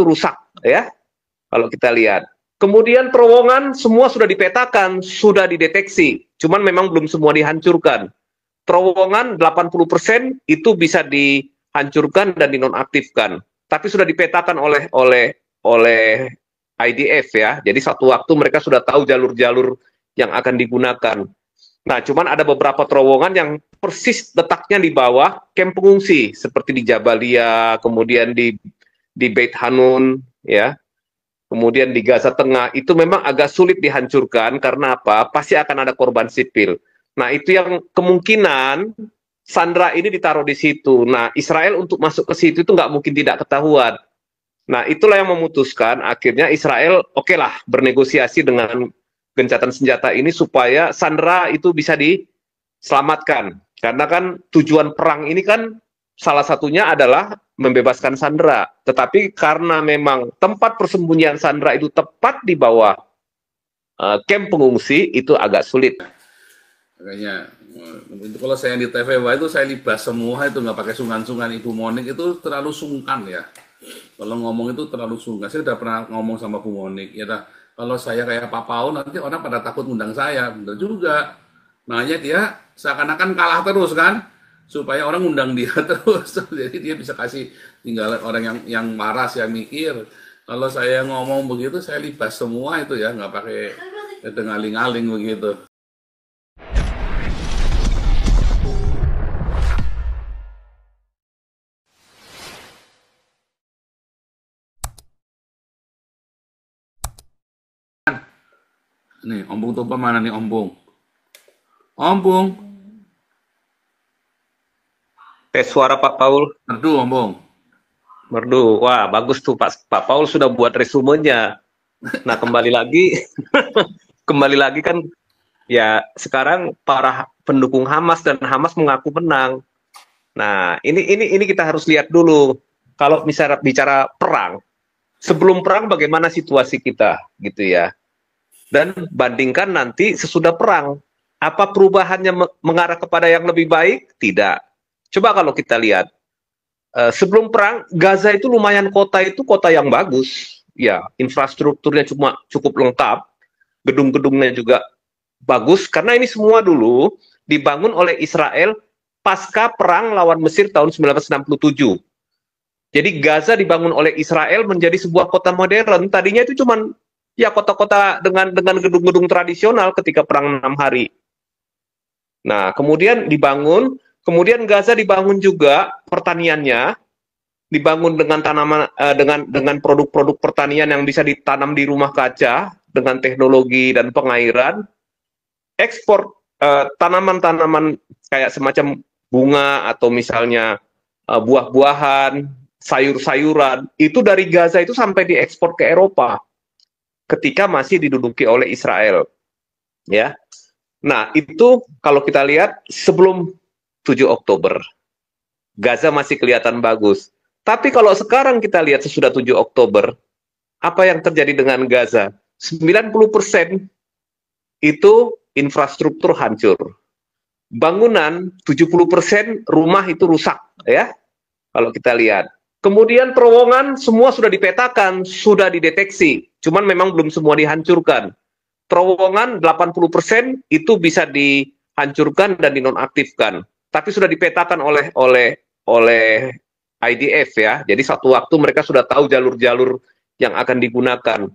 itu rusak, ya. Kalau kita lihat. Kemudian terowongan semua sudah dipetakan, sudah dideteksi. Cuman memang belum semua dihancurkan. Terowongan 80% itu bisa dihancurkan dan dinonaktifkan. Tapi sudah dipetakan oleh IDF, ya. Jadi satu waktu mereka sudah tahu jalur-jalur yang akan digunakan. Nah, cuman ada beberapa terowongan yang persis letaknya di bawah kamp pengungsi, seperti di Jabalia, kemudian di Beit Hanun, ya. Kemudian di Gaza Tengah, itu memang agak sulit dihancurkan, karena apa? Pasti akan ada korban sipil. Nah, itu yang kemungkinan sandera ini ditaruh di situ. Nah, Israel untuk masuk ke situ itu nggak mungkin tidak ketahuan. Nah, itulah yang memutuskan, akhirnya Israel, oke lah, bernegosiasi dengan gencatan senjata ini supaya sandera itu bisa diselamatkan. Karena kan tujuan perang ini kan salah satunya adalah membebaskan sandera. Tetapi karena memang tempat persembunyian sandera itu tepat di bawah kamp pengungsi, itu agak sulit. Makanya itu kalau saya di TVW itu saya libas semua, itu nggak pakai sungkan-sungkan. Ibu Monik itu terlalu sungkan ya. Kalau ngomong itu terlalu sungkan. Saya udah pernah ngomong sama Bu Monik, ya dah, kalau saya kayak Pak Paul nanti orang pada takut undang saya. Bener juga. Makanya dia seakan-akan kalah terus kan, supaya orang undang dia terus. Jadi dia bisa kasih tinggal orang yang waras, yang mikir. Kalau saya ngomong begitu, saya libas semua itu ya, nggak pakai ngaling-ngaling begitu. Nih, Ompung Tumpah mana nih, Ompung? Ompung. Tes suara Pak Paul. Merdu, Ompung. Merdu. Wah, bagus tuh Pak Paul sudah buat resumenya. Nah, kembali lagi kan, ya sekarang para pendukung Hamas dan Hamas mengaku menang. Nah, ini kita harus lihat dulu. Kalau misalnya bicara perang, sebelum perang bagaimana situasi kita, gitu ya. Dan bandingkan nanti sesudah perang. Apa perubahannya mengarah kepada yang lebih baik? Tidak. Coba kalau kita lihat, sebelum perang, Gaza itu lumayan kota yang bagus. Ya, infrastrukturnya cukup lengkap, gedung-gedungnya juga bagus, karena ini semua dulu dibangun oleh Israel pasca perang lawan Mesir tahun 1967. Jadi Gaza dibangun oleh Israel menjadi sebuah kota modern. Tadinya itu cuman ya kota-kota dengan gedung-gedung tradisional ketika perang 6 hari. Nah, kemudian kemudian Gaza dibangun juga pertaniannya, dibangun dengan tanaman dengan produk-produk pertanian yang bisa ditanam di rumah kaca dengan teknologi dan pengairan. Ekspor tanaman-tanaman kayak semacam bunga atau misalnya buah-buahan, sayur-sayuran, itu dari Gaza itu sampai diekspor ke Eropa ketika masih diduduki oleh Israel, ya. Nah, itu kalau kita lihat sebelum 7 Oktober, Gaza masih kelihatan bagus. Tapi kalau sekarang kita lihat sesudah 7 Oktober, apa yang terjadi dengan Gaza? 90% itu infrastruktur hancur. Bangunan 70% rumah itu rusak, ya. Kalau kita lihat. Kemudian terowongan semua sudah dipetakan, sudah dideteksi. Cuman memang belum semua dihancurkan. Terowongan 80% itu bisa dihancurkan dan dinonaktifkan. Tapi sudah dipetakan oleh IDF, ya. Jadi satu waktu mereka sudah tahu jalur-jalur yang akan digunakan.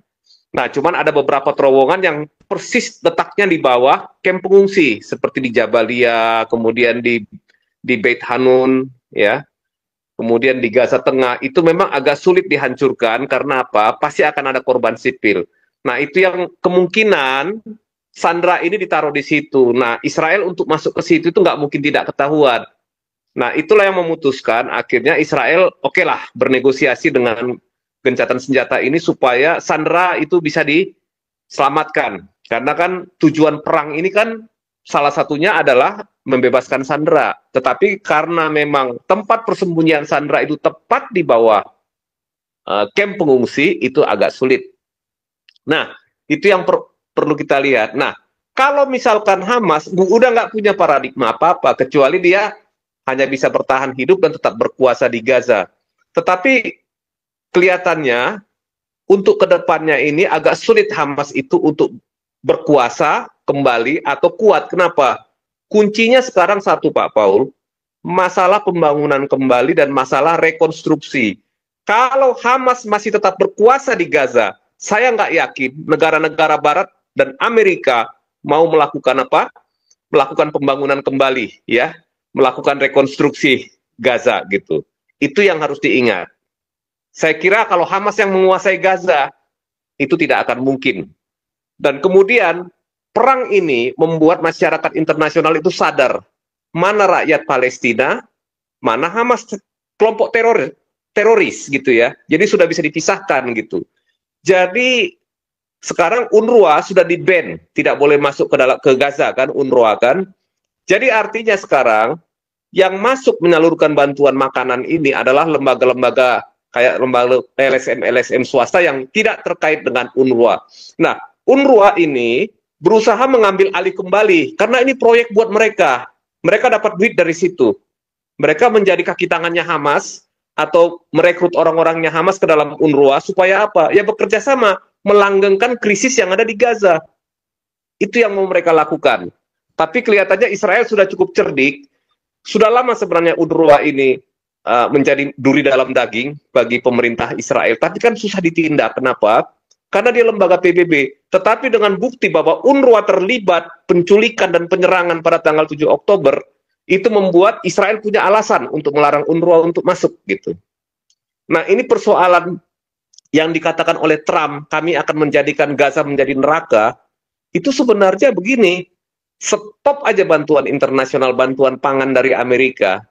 Nah, cuman ada beberapa terowongan yang persis letaknya di bawah kamp pengungsi, seperti di Jabalia, kemudian di Beit Hanun, ya. Kemudian di Gaza Tengah, itu memang agak sulit dihancurkan, karena apa? Pasti akan ada korban sipil. Nah, itu yang kemungkinan sandera ini ditaruh di situ. Nah, Israel untuk masuk ke situ itu nggak mungkin tidak ketahuan. Nah, itulah yang memutuskan, akhirnya Israel, oke lah, bernegosiasi dengan gencatan senjata ini supaya sandera itu bisa diselamatkan. Karena kan tujuan perang ini kan salah satunya adalah membebaskan sandera. Tetapi karena memang tempat persembunyian sandera itu tepat di bawah kamp pengungsi, itu agak sulit. Nah, itu yang perlu kita lihat. Nah, kalau misalkan Hamas udah nggak punya paradigma apa-apa, kecuali dia hanya bisa bertahan hidup dan tetap berkuasa di Gaza. Tetapi kelihatannya untuk kedepannya ini agak sulit Hamas itu untuk berkuasa kembali atau kuat. Kenapa? Kuncinya sekarang satu, Pak Paul, masalah pembangunan kembali dan masalah rekonstruksi. Kalau Hamas masih tetap berkuasa di Gaza, saya nggak yakin negara-negara Barat dan Amerika mau melakukan apa? Melakukan pembangunan kembali, ya, melakukan rekonstruksi Gaza gitu. Itu yang harus diingat. Saya kira kalau Hamas yang menguasai Gaza, itu tidak akan mungkin. Dan kemudian perang ini membuat masyarakat internasional itu sadar mana rakyat Palestina, mana Hamas, kelompok teroris gitu ya. Jadi sudah bisa dipisahkan gitu. Jadi sekarang UNRWA sudah di-ban, tidak boleh masuk ke Gaza kan, UNRWA kan. Jadi artinya sekarang yang masuk menyalurkan bantuan makanan ini adalah lembaga-lembaga kayak lembaga LSM swasta yang tidak terkait dengan UNRWA. Nah, UNRWA ini berusaha mengambil alih kembali karena ini proyek buat mereka. Mereka dapat duit dari situ. Mereka menjadi kaki tangannya Hamas atau merekrut orang-orangnya Hamas ke dalam UNRWA supaya apa? Ya bekerja sama melanggengkan krisis yang ada di Gaza. Itu yang mau mereka lakukan. Tapi kelihatannya Israel sudah cukup cerdik. Sudah lama sebenarnya UNRWA ini menjadi duri dalam daging bagi pemerintah Israel. Tapi kan susah ditindak. Kenapa? Karena dia lembaga PBB. Tetapi dengan bukti bahwa UNRWA terlibat penculikan dan penyerangan pada tanggal 7 Oktober, itu membuat Israel punya alasan untuk melarang UNRWA untuk masuk gitu. Nah, ini persoalan yang dikatakan oleh Trump, kami akan menjadikan Gaza menjadi neraka, itu sebenarnya begini, stop aja bantuan internasional, bantuan pangan dari Amerika.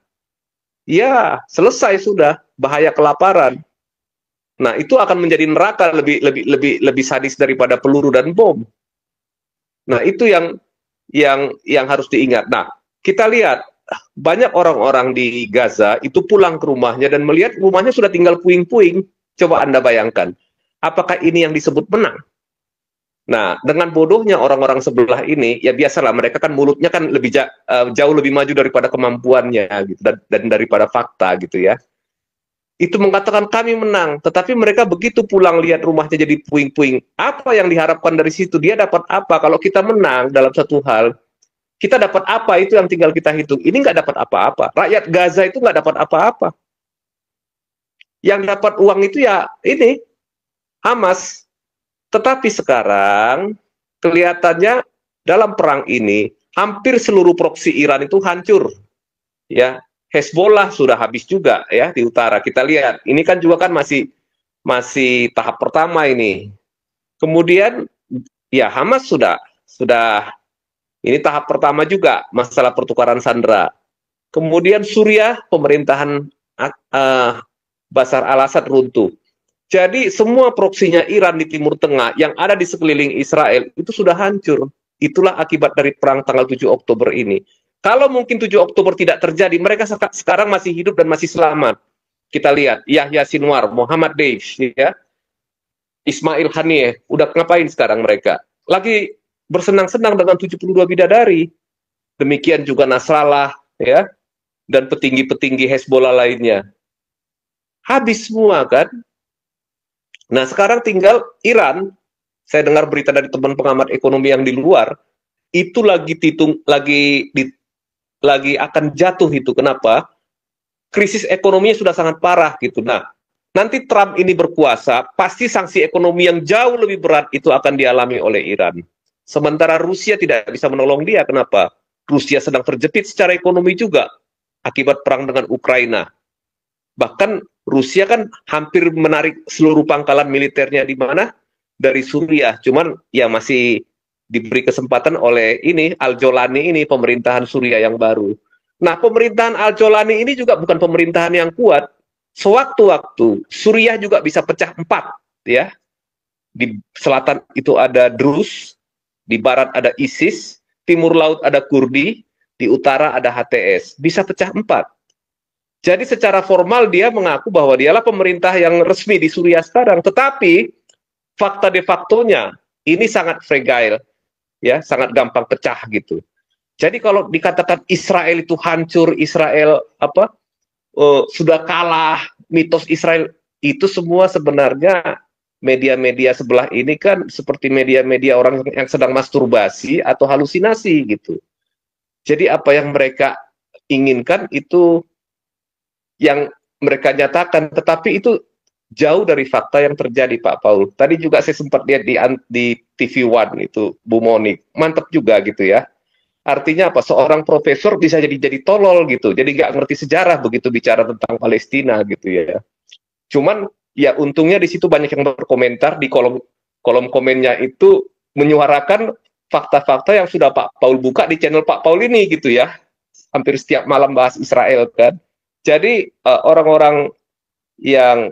Ya, selesai sudah, bahaya kelaparan. Nah, itu akan menjadi neraka lebih sadis daripada peluru dan bom. Nah, itu yang harus diingat. Nah, kita lihat banyak orang-orang di Gaza itu pulang ke rumahnya dan melihat rumahnya sudah tinggal puing-puing. Coba Anda bayangkan, apakah ini yang disebut menang? Nah, dengan bodohnya orang-orang sebelah ini, ya biasalah mereka kan mulutnya kan jauh lebih maju daripada kemampuannya gitu dan daripada fakta gitu ya. Itu mengatakan kami menang, tetapi mereka begitu pulang lihat rumahnya jadi puing-puing. Apa yang diharapkan dari situ? Dia dapat apa? Kalau kita menang dalam satu hal, kita dapat apa? Itu yang tinggal kita hitung. Ini nggak dapat apa-apa. Rakyat Gaza itu nggak dapat apa-apa. Yang dapat uang itu ya ini Hamas. Tetapi sekarang kelihatannya dalam perang ini hampir seluruh proksi Iran itu hancur. Ya, Hezbollah sudah habis juga ya di utara. Kita lihat, ini kan juga kan masih tahap pertama ini. Kemudian ya Hamas sudah ini tahap pertama juga masalah pertukaran sandera. Kemudian Suriah pemerintahan Bashar al-Assad runtuh. Jadi semua proksinya Iran di Timur Tengah yang ada di sekeliling Israel itu sudah hancur. Itulah akibat dari perang tanggal 7 Oktober ini. Kalau mungkin 7 Oktober tidak terjadi, mereka sekarang masih hidup dan masih selamat. Kita lihat, Yahya Sinwar, Muhammad Deif, ya, Ismail Haniyeh, udah ngapain sekarang mereka? Lagi bersenang-senang dengan 72 bidadari. Demikian juga Nasrallah, ya, dan petinggi-petinggi Hezbollah lainnya. Habis semua kan? Nah, sekarang tinggal Iran. Saya dengar berita dari teman pengamat ekonomi yang di luar, itu lagi akan jatuh itu. Kenapa? Krisis ekonominya sudah sangat parah gitu. Nah, nanti Trump ini berkuasa, pasti sanksi ekonomi yang jauh lebih berat itu akan dialami oleh Iran. Sementara Rusia tidak bisa menolong dia. Kenapa? Rusia sedang terjepit secara ekonomi juga akibat perang dengan Ukraina. Bahkan Rusia kan hampir menarik seluruh pangkalan militernya di mana? Dari Suriah. Cuman ya masih diberi kesempatan oleh ini Al-Jolani ini, pemerintahan Suriah yang baru. Nah, pemerintahan Al-Jolani ini juga bukan pemerintahan yang kuat. Sewaktu-waktu Suriah juga bisa pecah 4 ya. Di selatan itu ada Druze, di barat ada ISIS, timur laut ada Kurdi, di utara ada HTS. Bisa pecah 4. Jadi secara formal dia mengaku bahwa dialah pemerintah yang resmi di Suriah sekarang. Tetapi fakta de factonya ini sangat fragile, ya, sangat gampang pecah gitu. Jadi kalau dikatakan Israel itu hancur, Israel sudah kalah, mitos Israel itu semua sebenarnya media-media sebelah ini kan seperti media-media orang yang sedang masturbasi atau halusinasi gitu. Jadi apa yang mereka inginkan itu yang mereka nyatakan, tetapi itu jauh dari fakta yang terjadi, Pak Paul. Tadi juga saya sempat lihat di TV One itu, Bu Monik, mantap juga gitu ya. Artinya apa? Seorang profesor bisa jadi tolol gitu, jadi nggak ngerti sejarah begitu bicara tentang Palestina gitu ya. Cuman ya untungnya di situ banyak yang berkomentar di kolom kolom komennya itu menyuarakan fakta-fakta yang sudah Pak Paul buka di channel Pak Paul ini gitu ya. Hampir setiap malam bahas Israel kan. Jadi orang-orang yang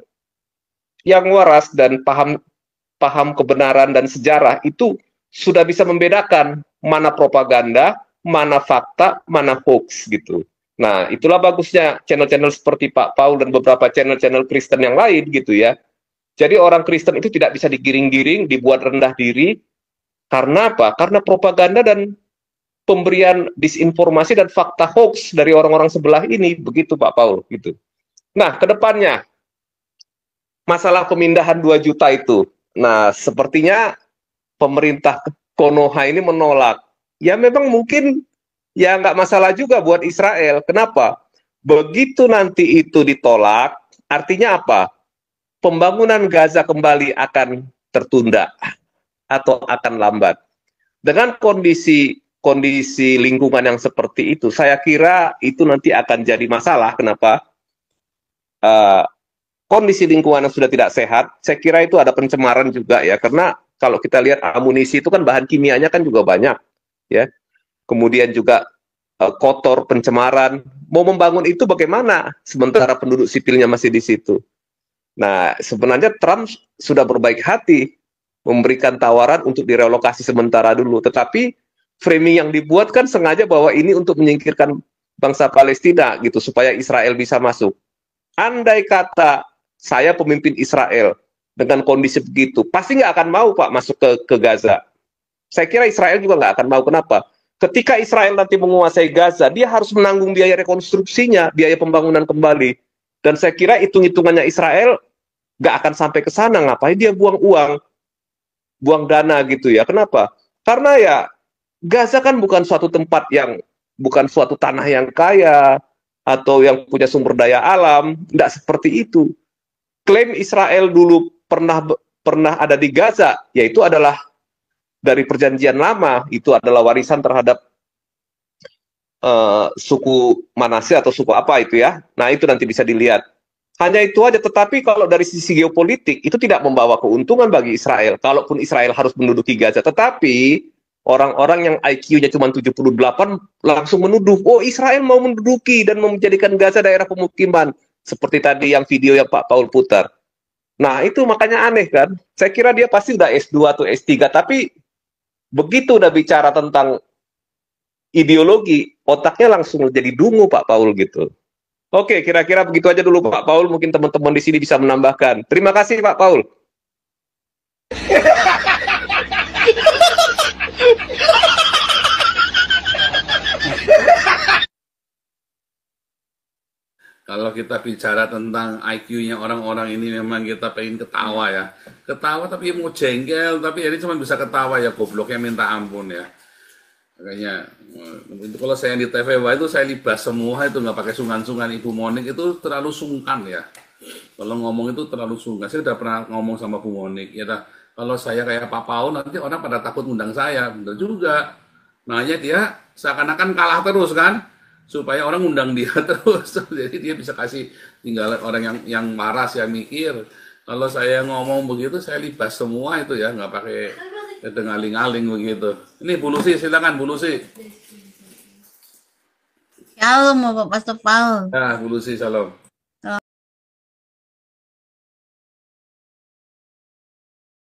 waras dan paham kebenaran dan sejarah itu sudah bisa membedakan mana propaganda, mana fakta, mana hoax gitu. Nah, itulah bagusnya channel-channel seperti Pak Paul dan beberapa channel-channel Kristen yang lain gitu ya. Jadi orang Kristen itu tidak bisa digiring-giring, dibuat rendah diri. Karena apa? Karena propaganda dan pemberian disinformasi dan fakta hoax dari orang-orang sebelah ini. Begitu Pak Paul gitu. Nah, ke depannya masalah pemindahan 2 juta itu. Nah, sepertinya pemerintah Konoha ini menolak. Ya memang mungkin ya nggak masalah juga buat Israel. Kenapa? Begitu nanti itu ditolak, artinya apa? Pembangunan Gaza kembali akan tertunda atau akan lambat. Dengan kondisi lingkungan yang seperti itu, saya kira itu nanti akan jadi masalah. Kenapa? Kondisi lingkungan yang sudah tidak sehat, saya kira itu ada pencemaran juga ya. Karena kalau kita lihat amunisi itu kan bahan kimianya kan juga banyak, ya. Kemudian juga kotor, pencemaran. Mau membangun itu bagaimana? Sementara penduduk sipilnya masih di situ. Nah, sebenarnya Trump sudah berbaik hati memberikan tawaran untuk direlokasi sementara dulu. Tetapi framing yang dibuat kan sengaja bahwa ini untuk menyingkirkan bangsa Palestina gitu supaya Israel bisa masuk. Andai kata saya pemimpin Israel dengan kondisi begitu, pasti nggak akan mau Pak masuk ke Gaza. Saya kira Israel juga nggak akan mau. Kenapa? Ketika Israel nanti menguasai Gaza, dia harus menanggung biaya rekonstruksinya, biaya pembangunan kembali. Dan saya kira hitung-hitungannya Israel nggak akan sampai ke sana. Ngapain dia buang uang, buang dana gitu ya. Kenapa? Karena ya Gaza kan bukan suatu tempat yang, bukan suatu tanah yang kaya atau yang punya sumber daya alam. Nggak seperti itu. Klaim Israel dulu pernah ada di Gaza, yaitu adalah dari perjanjian lama, itu adalah warisan terhadap suku Manasye atau suku apa itu ya. Nah itu nanti bisa dilihat. Hanya itu aja, tetapi kalau dari sisi geopolitik itu tidak membawa keuntungan bagi Israel. Kalaupun Israel harus menduduki Gaza, tetapi orang-orang yang IQ-nya cuma 78 langsung menuduh, oh Israel mau menduduki dan menjadikan Gaza daerah pemukiman. Seperti tadi yang video yang Pak Paul putar. Nah itu makanya aneh kan. Saya kira dia pasti udah S2 atau S3, tapi begitu udah bicara tentang ideologi, otaknya langsung jadi dungu Pak Paul gitu. Oke, kira-kira begitu aja dulu Pak Paul. Mungkin teman-teman di sini bisa menambahkan. Terima kasih Pak Paul. Kalau kita bicara tentang IQ-nya orang-orang ini memang kita pengen ketawa ya. Ketawa tapi mau jengkel, tapi ini cuma bisa ketawa ya, gobloknya minta ampun ya. Makanya itu kalau saya di TV Wah itu saya libas semua itu nggak pakai sungan-sungan. Ibu Monik itu terlalu sungkan ya. Kalau ngomong itu terlalu sungkan. Saya udah pernah ngomong sama Bu Monik ya. Kalau saya kayak Pak Pau nanti orang pada takut undang saya. Bener juga. Makanya dia seakan-akan kalah terus kan, supaya orang undang dia terus. Jadi dia bisa kasih tinggal orang yang waras yang mikir. Kalau saya ngomong begitu saya libas semua itu ya, nggak pakai ngaling-ngaling begitu. Ini Bu Lucy, silakan Bu Lucy. Shalom Bapak Pastor Paul. Nah, Bu Lucy, salam.